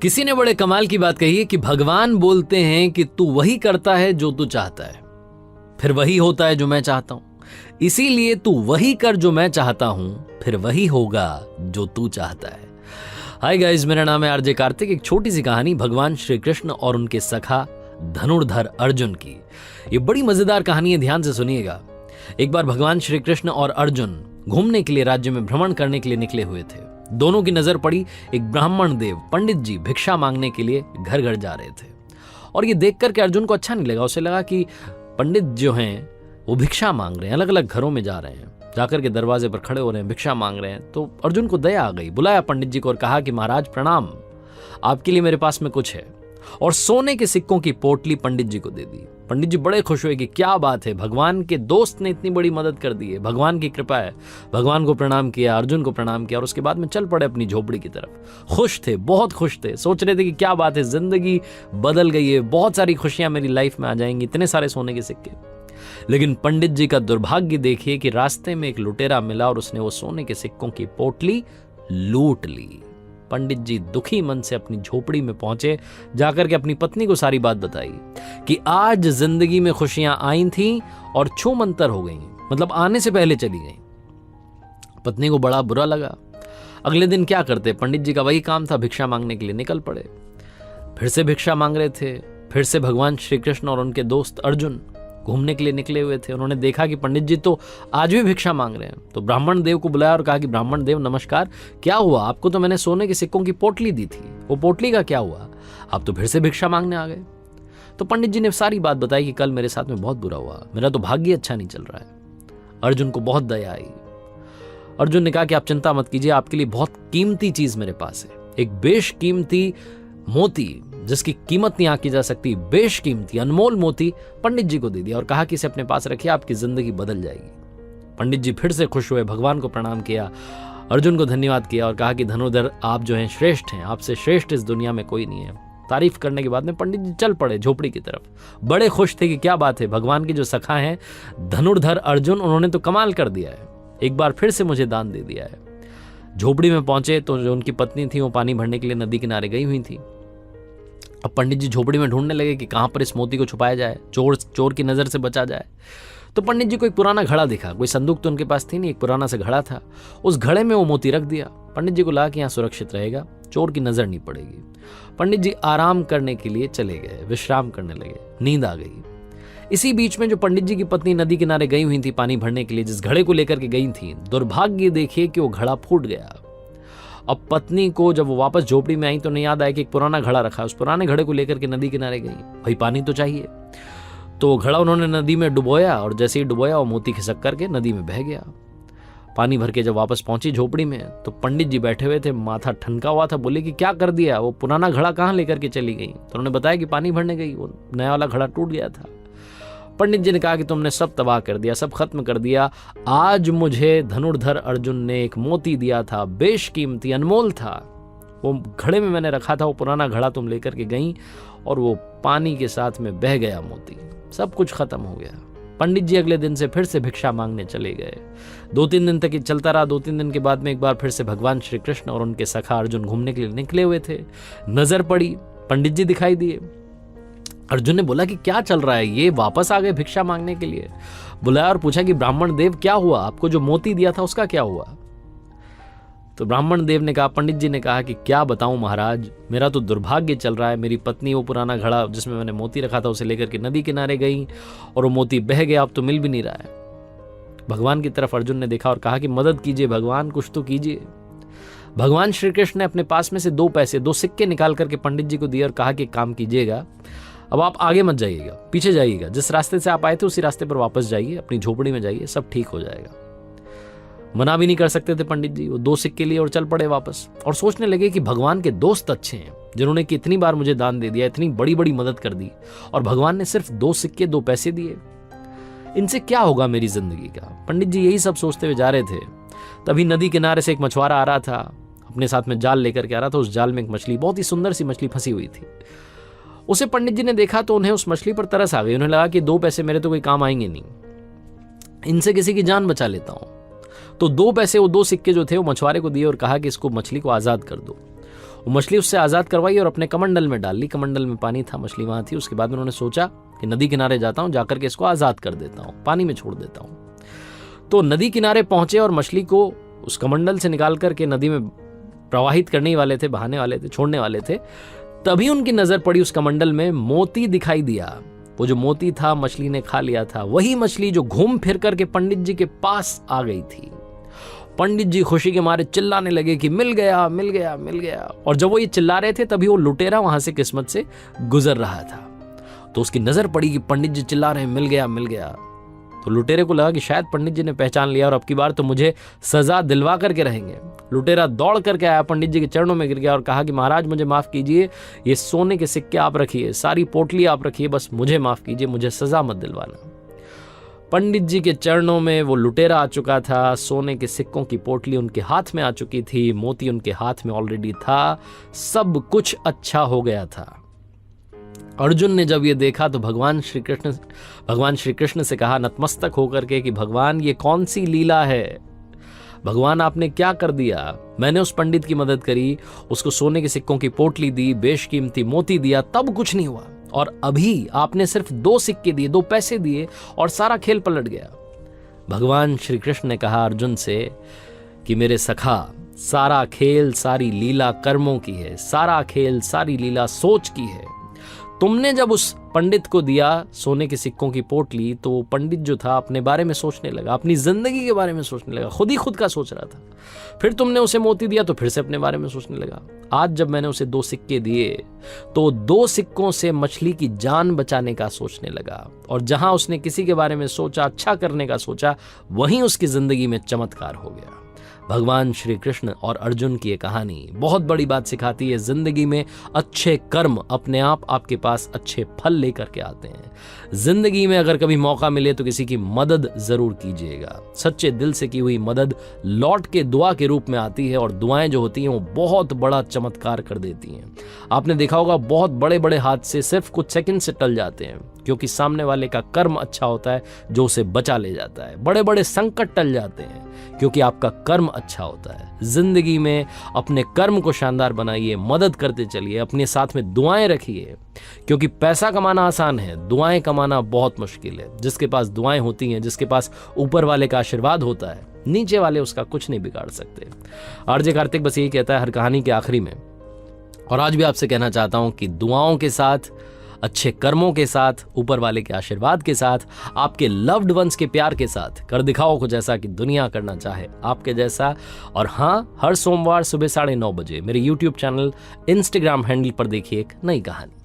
किसी ने बड़े कमाल की बात कही है कि भगवान बोलते हैं कि तू वही करता है जो तू चाहता है, फिर वही होता है जो मैं चाहता हूं। इसीलिए तू वही कर जो मैं चाहता हूं, फिर वही होगा जो तू चाहता है। हाय गाइस, मेरा नाम है आरजे कार्तिक। एक छोटी सी कहानी भगवान श्री कृष्ण और उनके सखा धनुर्धर अर्जुन की। ये बड़ी मजेदार कहानी है, ध्यान से सुनिएगा। एक बार भगवान श्री कृष्ण और अर्जुन घूमने के लिए राज्य में भ्रमण करने के लिए निकले हुए थे। दोनों की नजर पड़ी एक ब्राह्मण देव पंडित जी भिक्षा मांगने के लिए घर घर जा रहे थे। और ये देख करके अर्जुन को अच्छा नहीं लगा। उसे लगा कि पंडित जो हैं वो भिक्षा मांग रहे हैं, अलग अलग घरों में जा रहे हैं, जाकर के दरवाजे पर खड़े हो रहे हैं, भिक्षा मांग रहे हैं। तो अर्जुन को दया आ गई, बुलाया पंडित जी को और कहा कि महाराज प्रणाम, आपके लिए मेरे पास में कुछ है। और सोने के सिक्कों की पोटली पंडित जी को दे दी। पंडित जी बड़े खुश हुए कि क्या बात है, भगवान के दोस्त ने इतनी बड़ी मदद कर दी है, भगवान की कृपा है। भगवान को प्रणाम किया, अर्जुन को प्रणाम किया और उसके बाद में चल पड़े अपनी झोपड़ी की तरफ। खुश थे, बहुत खुश थे, सोच रहे थे कि क्या बात है, जिंदगी बदल गई है, बहुत सारी खुशियां मेरी लाइफ में आ जाएंगी, इतने सारे सोने के सिक्के। लेकिन पंडित जी का दुर्भाग्य देखिए कि रास्ते में एक लुटेरा मिला और उसने वो सोने के सिक्कों की पोटली लूट ली। पंडित जी दुखी मन से अपनी झोपड़ी में पहुंचे, जाकर के अपनी पत्नी को सारी बात बताई कि आज जिंदगी में खुशियां आई थीं और छूमंतर हो गई, मतलब आने से पहले चली गई। पत्नी को बड़ा बुरा लगा। अगले दिन क्या करते, पंडित जी का वही काम था, भिक्षा मांगने के लिए निकल पड़े। फिर से भिक्षा मांग रहे थे। फिर से भगवान श्री कृष्ण और उनके दोस्त अर्जुन घूमने के लिए निकले हुए थे। उन्होंने देखा कि पंडित जी तो आज भी भिक्षा मांग रहे हैं। तो ब्राह्मण देव को बुलाया और कहा कि ब्राह्मण देव नमस्कार, क्या हुआ, आपको तो मैंने सोने के सिक्कों की पोटली दी थी, वो पोटली का क्या हुआ, आप तो फिर से भिक्षा मांगने आ गए। तो पंडित जी ने सारी बात बताई कि कल मेरे साथ में बहुत बुरा हुआ, मेरा तो भाग्य अच्छा नहीं चल रहा है। अर्जुन को बहुत दया आई। अर्जुन ने कहा कि आप चिंता मत कीजिए, आपके लिए बहुत कीमती चीज मेरे पास है, एक बेशकीमती मोती जिसकी कीमत नहीं आंकी जा सकती, बेशकीमती अनमोल मोती पंडित जी को दे दिया और कहा कि इसे अपने पास रखिए, आपकी जिंदगी बदल जाएगी। पंडित जी फिर से खुश हुए, भगवान को प्रणाम किया, अर्जुन को धन्यवाद किया और कहा कि धनुर्धर आप जो हैं श्रेष्ठ हैं, आपसे श्रेष्ठ इस दुनिया में कोई नहीं है। तारीफ करने के बाद में पंडित जी चल पड़े झोपड़ी की तरफ। बड़े खुश थे कि क्या बात है, भगवान के जो सखा हैं धनुर्धर अर्जुन, उन्होंने तो कमाल कर दिया है, एक बार फिर से मुझे दान दे दिया है। झोपड़ी में पहुंचे तो जो उनकी पत्नी थी वो पानी भरने के लिए नदी किनारे गई हुई थी। अब पंडित जी झोपड़ी में ढूंढने लगे कि कहां पर इस मोती को छुपाया जाए, चोर की नजर से बचा जाए। तो पंडित जी को एक पुराना घड़ा दिखा, कोई संदूक तो उनके पास थी नहीं, एक पुराना सा घड़ा था, उस घड़े में वो मोती रख दिया। पंडित जी को लगा कि यहाँ सुरक्षित रहेगा, चोर की नजर नहीं पड़ेगी। पंडित जी आराम करने के लिए चले गए, विश्राम करने लगे, नींद आ गई। इसी बीच में जो पंडित जी की पत्नी नदी किनारे गई हुई थी पानी भरने के लिए, जिस घड़े को लेकर के गई थी, दुर्भाग्य देखिए कि वो घड़ा फूट गया। अब पत्नी को जब वो वापस झोपड़ी में आई तो नहीं याद आया कि एक पुराना घड़ा रखा, उस पुराने घड़े को लेकर के नदी किनारे गई, भाई पानी तो चाहिए। तो घड़ा उन्होंने नदी में डुबोया और जैसे ही डुबोया वो मोती खिसक करके नदी में बह गया। पानी भर के जब वापस पहुंची झोपड़ी में तो पंडित जी बैठे हुए थे, माथा ठनका हुआ था। बोले कि क्या कर दिया, वो पुराना घड़ा कहाँ लेकर के चली गई? तो उन्होंने बताया कि पानी भरने गई, वो नया वाला घड़ा टूट गया था। पंडित जी ने कहा कि तुमने सब तबाह कर दिया, सब खत्म कर दिया। आज मुझे धनुर्धर अर्जुन ने एक मोती दिया था, बेशकीमती अनमोल था, वो घड़े में मैंने रखा था, वो पुराना घड़ा तुम लेकर के गई और वो पानी के साथ में बह गया मोती, सब कुछ खत्म हो गया। पंडित जी अगले दिन से फिर से भिक्षा मांगने चले गए। 2-3 दिन तक ये चलता रहा। 2-3 दिन के बाद में एक बार फिर से भगवान श्री कृष्ण और उनके सखा अर्जुन घूमने के लिए निकले हुए थे। नजर पड़ी, पंडित जी दिखाई दिए। अर्जुन ने बोला कि क्या चल रहा है, ये वापस आ गए भिक्षा मांगने के लिए। बुलाया और पूछा कि ब्राह्मण देव क्या हुआ, आपको जो मोती दिया था उसका क्या हुआ? तो ब्राह्मण देव ने कहा, पंडित जी ने कहा कि क्या बताऊं महाराज, मेरा तो दुर्भाग्य चल रहा है। मेरी पत्नी वो पुराना घड़ा जिसमें मैंने मोती रखा था उसे लेकर के नदी किनारे गई और वो मोती बह गया, अब तो मिल भी नहीं रहा है। भगवान की तरफ अर्जुन ने देखा और कहा कि मदद कीजिए भगवान, कुछ तो कीजिए। भगवान श्री कृष्ण ने अपने पास में से 2 सिक्के निकाल करके पंडित जी को दिए और कहा कि काम कीजिएगा, अब आप आगे मत जाइएगा, पीछे जाइएगा, जिस रास्ते से आप आए थे उसी रास्ते पर वापस जाइए, अपनी झोपड़ी में जाइए, सब ठीक हो जाएगा। मना भी नहीं कर सकते थे पंडित जी। वो 2 सिक्के लिए और चल पड़े वापस और सोचने लगे कि भगवान के दोस्त अच्छे हैं, जिन्होंने कि इतनी बार मुझे दान दे दिया, इतनी बड़ी बड़ी मदद कर दी, और भगवान ने सिर्फ 2 सिक्के 2 पैसे दिए, इनसे क्या होगा मेरी जिंदगी का। पंडित जी यही सब सोचते हुए जा रहे थे। तभी नदी किनारे से एक मछुआरा आ रहा था, अपने साथ में जाल लेकर के आ रहा था। उस जाल में एक मछली, बहुत ही सुंदर सी मछली फंसी हुई थी। उसे पंडित जी ने देखा तो उन्हें उस मछली पर तरस आ गई। उन्हें लगा कि 2 पैसे मेरे तो कोई काम आएंगे नहीं, इनसे किसी की जान बचा लेता हूं। तो 2 पैसे, वो 2 सिक्के जो थे वो मछुआरे को दिए और कहा कि इसको, मछली को आजाद कर दो। वो मछली उससे आज़ाद करवाई और अपने कमंडल में डाल ली। कमंडल में पानी था, मछली वहाँ थी। उसके बाद उन्होंने सोचा कि नदी किनारे जाता हूँ, जाकर के इसको आज़ाद कर देता हूँ, पानी में छोड़ देता हूँ। तो नदी किनारे पहुंचे और मछली को उस कमंडल से निकाल करके नदी में प्रवाहित करने वाले थे, बहाने वाले थे, छोड़ने वाले थे। तभी उनकी नजर पड़ी उस कमंडल में, मोती दिखाई दिया। वो जो मोती था मछली ने खा लिया था, वही मछली जो घूम फिर करके पंडित जी के पास आ गई थी। पंडित जी खुशी के मारे चिल्लाने लगे कि मिल गया, मिल गया, मिल गया। और जब वो ये चिल्ला रहे थे तभी वो लुटेरा वहां से किस्मत से गुजर रहा था। तो उसकी नजर पड़ी कि पंडित जी चिल्ला रहे हैं मिल गया, मिल गया। तो लुटेरे को लगा कि शायद पंडित जी ने पहचान लिया और अब की बार तो मुझे सजा दिलवा करके रहेंगे। लुटेरा दौड़ करके आया, पंडित जी के चरणों में गिर गया और कहा कि महाराज मुझे माफ कीजिए, ये सोने के सिक्के आप रखिए, सारी पोटली आप रखिए, बस मुझे माफ कीजिए, मुझे सजा मत दिलवाना। पंडित जी के चरणों में वो लुटेरा आ चुका था, सोने के सिक्कों की पोटली उनके हाथ में आ चुकी थी, मोती उनके हाथ में ऑलरेडी था, सब कुछ अच्छा हो गया था। अर्जुन ने जब ये देखा तो भगवान श्री कृष्ण से कहा नतमस्तक होकर के कि भगवान ये कौन सी लीला है, भगवान आपने क्या कर दिया। मैंने उस पंडित की मदद करी, उसको सोने के सिक्कों की पोटली दी, बेशकीमती मोती दिया, तब कुछ नहीं हुआ। और अभी आपने सिर्फ 2 सिक्के दिए, 2 पैसे दिए और सारा खेल पलट गया। भगवान श्री कृष्ण ने कहा अर्जुन से कि मेरे सखा, सारा खेल सारी लीला कर्मों की है, सारा खेल सारी लीला सोच की है। तुमने जब उस पंडित को दिया सोने के सिक्कों की पोटली, तो पंडित जो था अपने बारे में सोचने लगा, अपनी जिंदगी के बारे में सोचने लगा, खुद ही खुद का सोच रहा था। फिर तुमने उसे मोती दिया तो फिर से अपने बारे में सोचने लगा। आज जब मैंने उसे 2 सिक्के दिए तो 2 सिक्कों से मछली की जान बचाने का सोचने लगा। और जहां उसने किसी के बारे में सोचा, अच्छा करने का सोचा, वहीं उसकी जिंदगी में चमत्कार हो गया। भगवान श्री कृष्ण और अर्जुन की ये कहानी बहुत बड़ी बात सिखाती है। जिंदगी में अच्छे कर्म अपने आप आपके पास अच्छे फल लेकर के आते हैं। जिंदगी में अगर कभी मौका मिले तो किसी की मदद जरूर कीजिएगा। सच्चे दिल से की हुई मदद लौट के दुआ के रूप में आती है और दुआएं जो होती हैं वो बहुत बड़ा चमत्कार कर देती हैं। आपने देखा होगा बहुत बड़े बड़े हादसे सिर्फ कुछ सेकंड से टल जाते हैं क्योंकि सामने वाले का कर्म अच्छा होता है जो उसे बचा ले जाता है। बड़े बड़े संकट टल जाते हैं क्योंकि आपका कर्म अच्छा होता है। जिंदगी में अपने कर्म को शानदार बनाइए, मदद करते चलिए, अपने साथ में दुआएं रखिए क्योंकि पैसा कमाना आसान है, दुआएं कमाना बहुत मुश्किल है। जिसके पास दुआएं होती हैं, जिसके पास ऊपर वाले का आशीर्वाद होता है, नीचे वाले उसका कुछ नहीं बिगाड़ सकते। आरजे कार्तिक बस यही कहता है हर कहानी के आखिरी में, और आज भी आपसे कहना चाहता हूं कि दुआओं के साथ, अच्छे कर्मों के साथ, ऊपर वाले के आशीर्वाद के साथ, आपके लव्ड वंस के प्यार के साथ कर दिखाओ कुछ ऐसा कि दुनिया करना चाहे आपके जैसा। और हाँ, हर सोमवार सुबह 9:30 बजे मेरे YouTube चैनल, Instagram हैंडल पर देखिए एक नई कहानी।